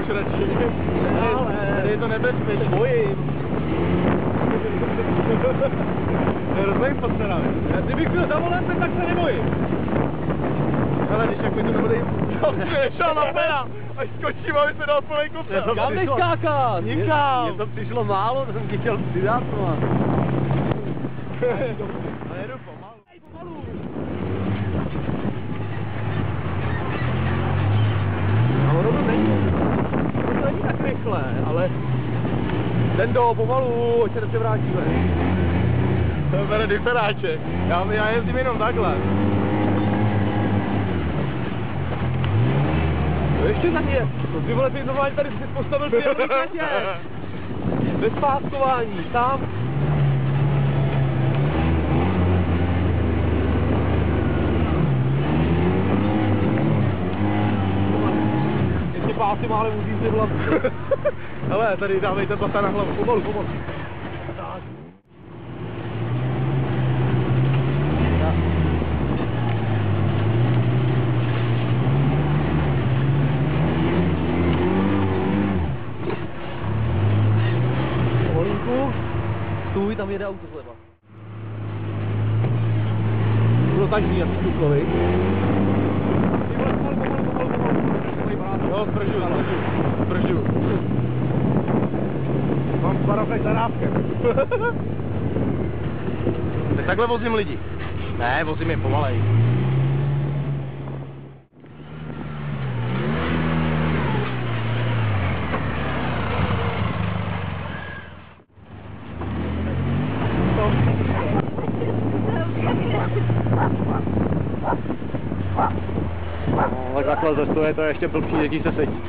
už radši. Tady je to nebezpečné. Bojím. To je rozlej podcenami. Kdybych byl za volantem, tak se nebojím. Ale když jak mi to nebude jít, to si nešel na pena. Až skočím, aby se dal plnej kufr. Kam jdeš skákat? Nikam. Mně to přišlo málo, to jsem ti chtěl přidat. Ale jedu pomalu. No, ono to není tak rychle, ale... Tendo, pomalu, ať se nepřevrátíme. To bere diferáček. Já jezdím jenom takhle. No ještě za mě. No ty vole, ty normálně tady si postavil ty jednotě. Bez páskování, tam. Ještě pásy mále musí si hlavu. Ale tady dávejte plata na hlavu. Pomalu, pomalu. Tak. Pomalinku. Stůj, tam jede auto zleva. Bylo tažný, jak stuklo, viď? Jo, spržu. Mám parafej za rávkem. Tak takhle vozím lidi. Ne, vozím je pomalej. No, takhle to je to ještě blbší, jaký se sedí,